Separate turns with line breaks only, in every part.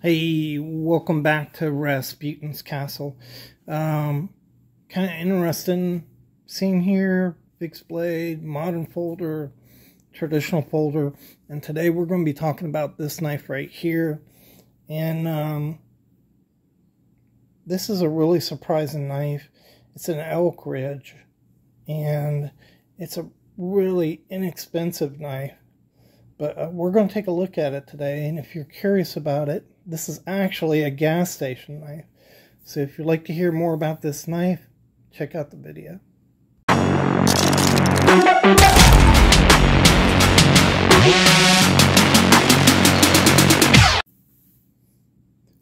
Hey, welcome back to Rasputin's Castle. Kind of interesting scene here. Fixed blade, modern folder, traditional folder. And today we're going to be talking about this knife right here. And this is a really surprising knife. It's an Elk Ridge. And it's a really inexpensive knife. But we're going to take a look at it today. And if you're curious about it, this is actually a gas station knife. So if you'd like to hear more about this knife, check out the video.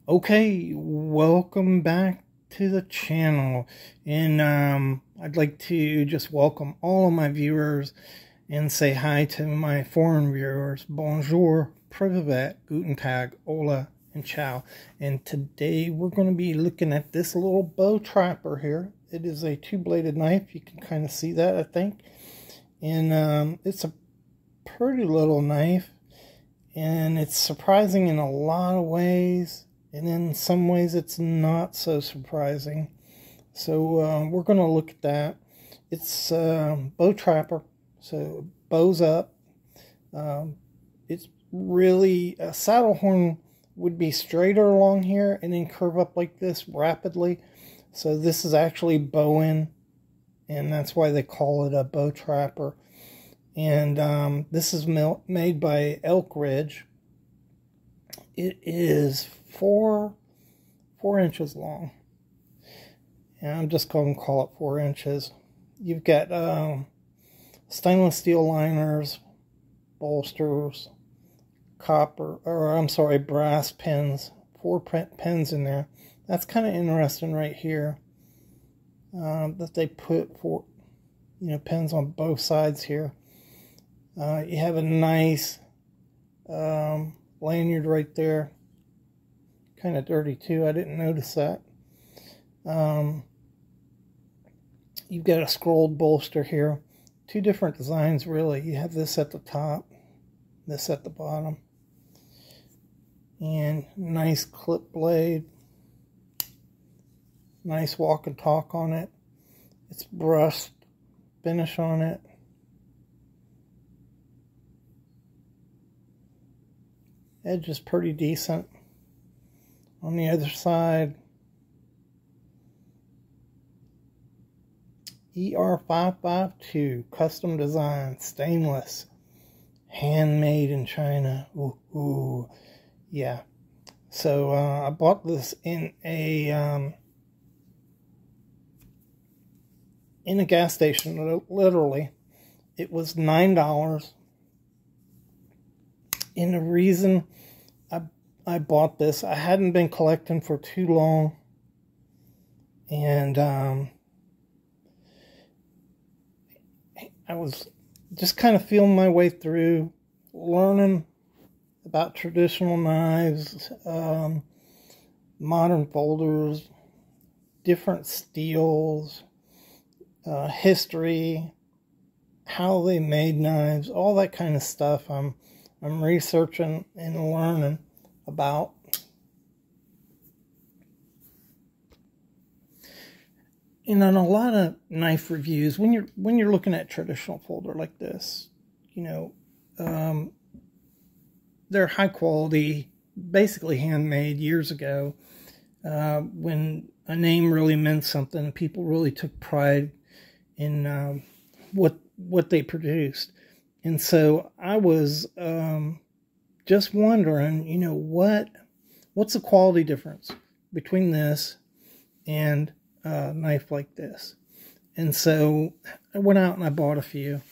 Okay, welcome back to the channel. And I'd like to just welcome all of my viewers and say hi to my foreign viewers. Bonjour, privet, guten tag, hola, and ciao. And today we're going to be looking at this little bow trapper here. It is a two-bladed knife. You can kind of see that, I think. And it's a pretty little knife. And it's surprising in a lot of ways. And in some ways it's not so surprising. So we're going to look at that. It's bow trapper. So bows up. It's really, a saddle horn would be straighter along here and then curve up like this rapidly. So this is actually bowing, and that's why they call it a bow trapper. And this is made by Elk Ridge. It is 4 inches long. And I'm just going to call it 4 inches. You've got stainless steel liners, bolsters, brass pins, 4 pins in there. That's kind of interesting right here, that they put pins on both sides here. You have a nice lanyard right there. Kind of dirty too, I didn't notice that. You've got a scrolled bolster here. 2 different designs really. You have this at the top, this at the bottom. And nice clip blade. Nice walk and talk on it. It's brushed finish on it. Edge is pretty decent. On the other side, ER552, custom design, stainless, handmade in China. Ooh, yeah. So I bought this in a gas station. Literally, it was $9. And the reason I bought this, I hadn't been collecting for too long, and I was just kind of feeling my way through, learning about traditional knives, modern folders, different steels, history, how they made knives, all that kind of stuff. I'm researching and learning about. And on a lot of knife reviews, when you're looking at traditional folder like this, they're high quality, basically handmade years ago, when a name really meant something. People really took pride in what they produced. And so I was just wondering, what's the quality difference between this and a knife like this? And so I went out and I bought a few.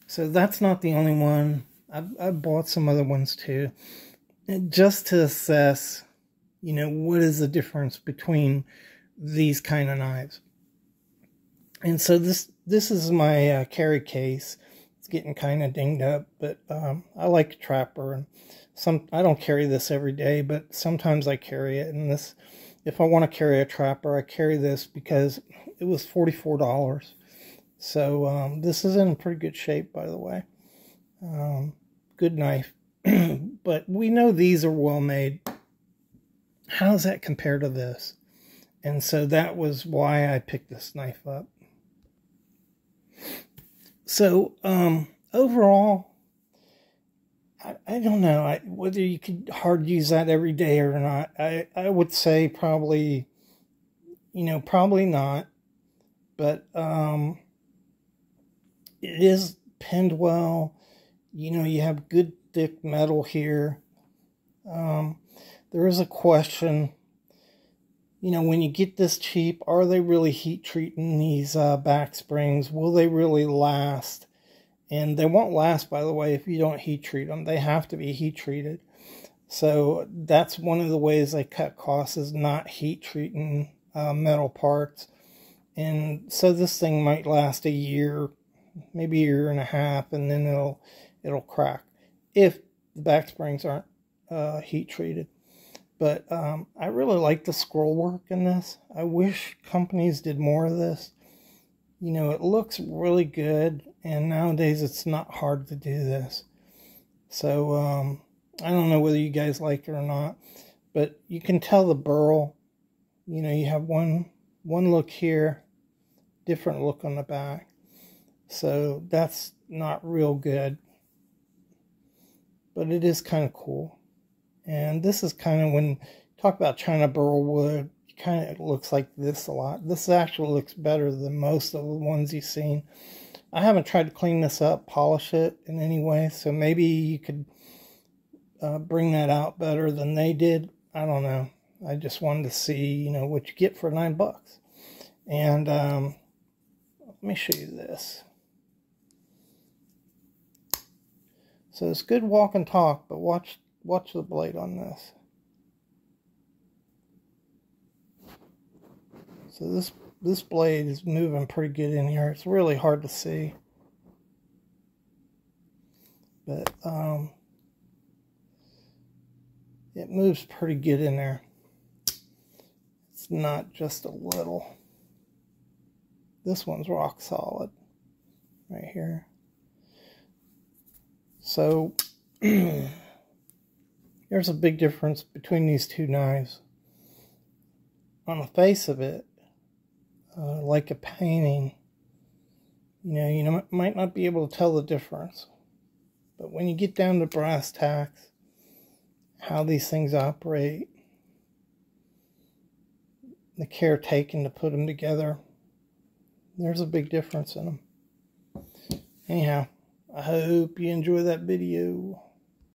So that's not the only one. I bought some other ones too, just to assess, what is the difference between these kind of knives. And so this is my carry case. It's getting kind of dinged up, but I like a trapper, and I don't carry this every day, but sometimes I carry it. And this, if I want to carry a trapper, I carry this because it was $44. So this is in pretty good shape, by the way. Good knife. But we know these are well made. how does that compare to this? And so that was why I picked this knife up. So overall, I don't know whether you could hard use that every day or not. I would say probably, probably not. But it is pinned well. You have good thick metal here. There is a question, when you get this cheap, are they really heat treating these back springs? Will they really last? And they won't last, by the way, if you don't heat treat them. They have to be heat treated. So that's one of the ways they cut costs, is not heat treating metal parts. And so this thing might last a year, maybe a year and a half, and then it'll crack if the back springs aren't heat treated. But I really like the scroll work in this. I wish companies did more of this. It looks really good, and nowadays it's not hard to do this. So I don't know whether you guys like it or not, but you can tell the burl. You have one look here, different look on the back. So that's not real good, but it is kind of cool. And this is kind of, when you talk about China burl wood, it looks like this a lot. This actually looks better than most of the ones you've seen. I haven't tried to clean this up, polish it in any way, so maybe you could bring that out better than they did. I don't know. I just wanted to see, what you get for $9. And let me show you this. So it's good walk and talk, but watch the blade on this. So this blade is moving pretty good in here. It's really hard to see, but it moves pretty good in there. It's not just a little. This one's rock solid right here. So there's a big difference between these two knives. On the face of it, like a painting, you might not be able to tell the difference. But when you get down to brass tacks, how these things operate, the care taken to put them together, there's a big difference in them. Anyhow, I hope you enjoy that video.